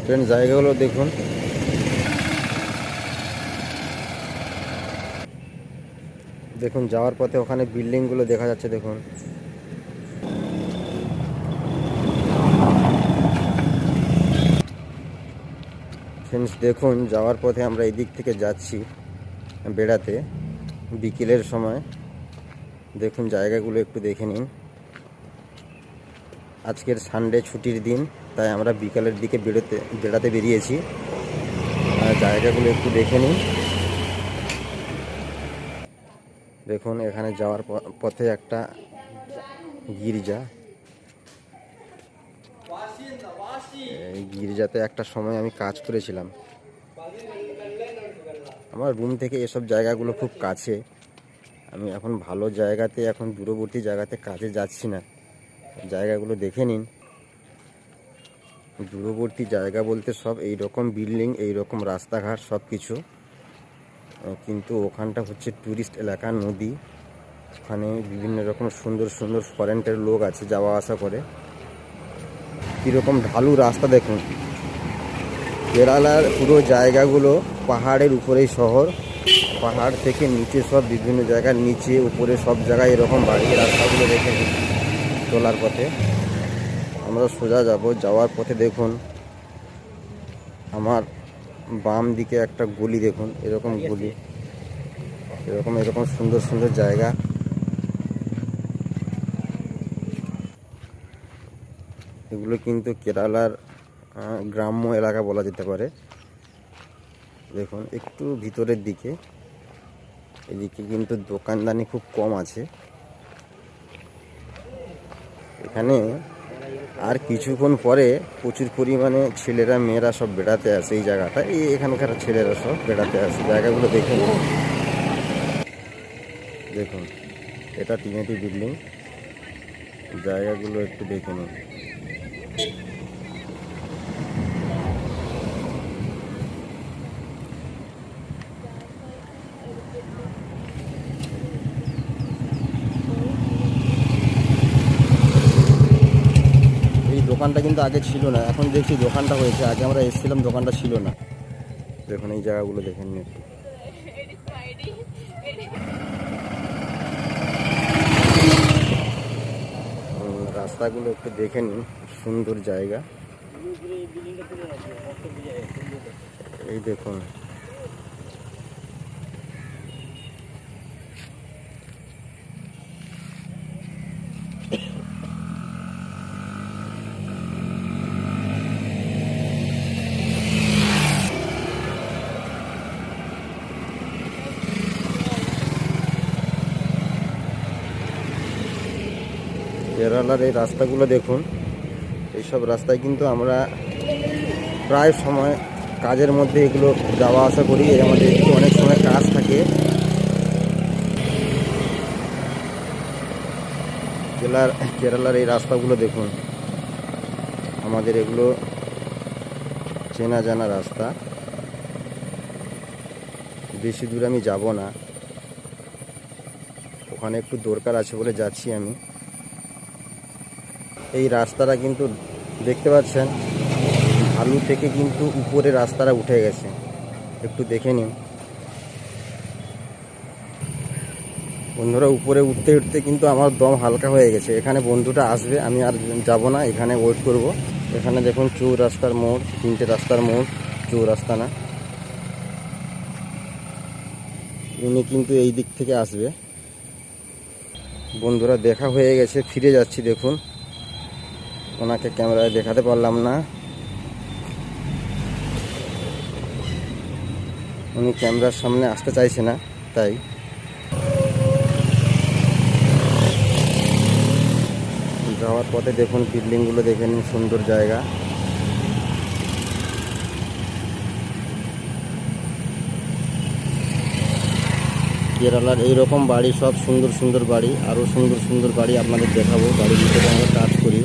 Friend জায়গাগুলো দেখুন। দেখুন যাওয়ার পথে ওখানে বিল্ডিংগুলো দেখা যাচ্ছে দেখুন। ফ্রেন্ডস দেখুন যাওয়ার পথে আমরা এই দিক থেকে যাচ্ছি বেড়াতে বিকেলের সময়। দেখুন জায়গাগুলো একটু দেখে নিন। আজকের সানডে ছুটির দিন, তাই আমরা বিকালের দিকে বেড়াতে বেরিয়েছি। জায়গাগুলো একটু দেখে নিন। দেখুন এখানে যাওয়ার পথে একটা গির্জা। এই গির্জাতে একটা সময় আমি কাজ করেছিলাম। আমার রুম থেকে এসব জায়গাগুলো খুব কাছে। আমি এখন ভালো জায়গাতে, এখন দূরবর্তী জায়গাতে কাজে যাচ্ছি না। জায়গাগুলো দেখে নিন। দূরবর্তী জায়গা বলতে সব এই রকম বিল্ডিং, এই রকম রাস্তাঘাট সব কিছু, কিন্তু ওখানটা হচ্ছে ট্যুরিস্ট এলাকা, নদী। ওখানে বিভিন্ন রকম সুন্দর সুন্দর ফরেনের লোক আছে, যাওয়া আসা করে। কীরকম ঢালু রাস্তা দেখুন। কেরালার পুরো জায়গাগুলো পাহাড়ের উপরেই শহর। পাহাড় থেকে নিচে সব বিভিন্ন জায়গার নিচে উপরে সব জায়গায় এরকম বাড়ি। রাস্তাগুলো দেখে তোলার পথে আমরা সোজা যাব। যাওয়ার পথে দেখুন আমার বাম দিকে একটা গলি দেখুন, এরকম গলি, এরকম সুন্দর সুন্দর জায়গা। এগুলো কিন্তু কেরালার গ্রাম্য এলাকা বলা যেতে পারে। দেখুন একটু ভিতরের দিকে, এদিকে কিন্তু দোকানদানি খুব কম আছে। এখানে আর কিছুক্ষণ পরে প্রচুর পরিমাণে ছেলেরা মেয়েরা সব বেড়াতে আসে এই জায়গাটা। এখানকার ছেলেরা সব বেড়াতে আসে। জায়গাগুলো দেখে দেখুন, এটা টিনেটি বিল্ডিং। জায়গাগুলো একটু দেখে নিন। দোকানটা কিন্তু আগে ছিল না, এখন দেখছি দোকানটা হয়েছে। আগে আমরা এসেছিলাম, দোকানটা ছিল না। দেখুন এই জায়গাগুলো দেখেন একটু। রাস্তাগুলো একটু দেখে নিন, সুন্দর জায়গা। এই দেখুন কেরালার এই রাস্তাগুলো দেখুন। এইসব রাস্তায় কিন্তু আমরা প্রায় সময় কাজের মধ্যে এগুলো যাওয়া আসা করি। আমাদের একটু অনেক সময় কাজ থাকে। কেরালার এই রাস্তাগুলো দেখুন। আমাদের এগুলো চেনা জানা রাস্তা। বেশি দূর আমি যাব না, ওখানে একটু দরকার আছে বলে যাচ্ছি আমি। এই রাস্তাটা কিন্তু দেখতে পাচ্ছেন, ঢালু থেকে কিন্তু উপরে রাস্তাটা উঠে গেছে। একটু দেখে নিন বন্ধুরা। উপরে উঠতে উঠতে কিন্তু আমার দম হালকা হয়ে গেছে। এখানে বন্ধুটা আসবে, আমি আর যাব না, এখানে ওয়েট করব। এখানে দেখুন চৌরাস্তার মোড়, 3টে রাস্তার মোড়, চৌরাস্তা না। উনি কিন্তু এই দিক থেকে আসবে। বন্ধুরা দেখা হয়ে গেছে, ফিরে যাচ্ছি। দেখুন ওনাকে ক্যামেরায় দেখাতে পারলাম না, উনি ক্যামেরার সামনে আসতে চাইছে না, তাই। যাওয়ার পথে দেখুন বিল্ডিংগুলো দেখে নিন, সুন্দর জায়গা। কেরালার এইরকম বাড়ি, সব সুন্দর সুন্দর বাড়ি। আরও সুন্দর সুন্দর বাড়ি আপনাদের দেখাবো। বাড়ির ভিতরে আমরা কাজ করি।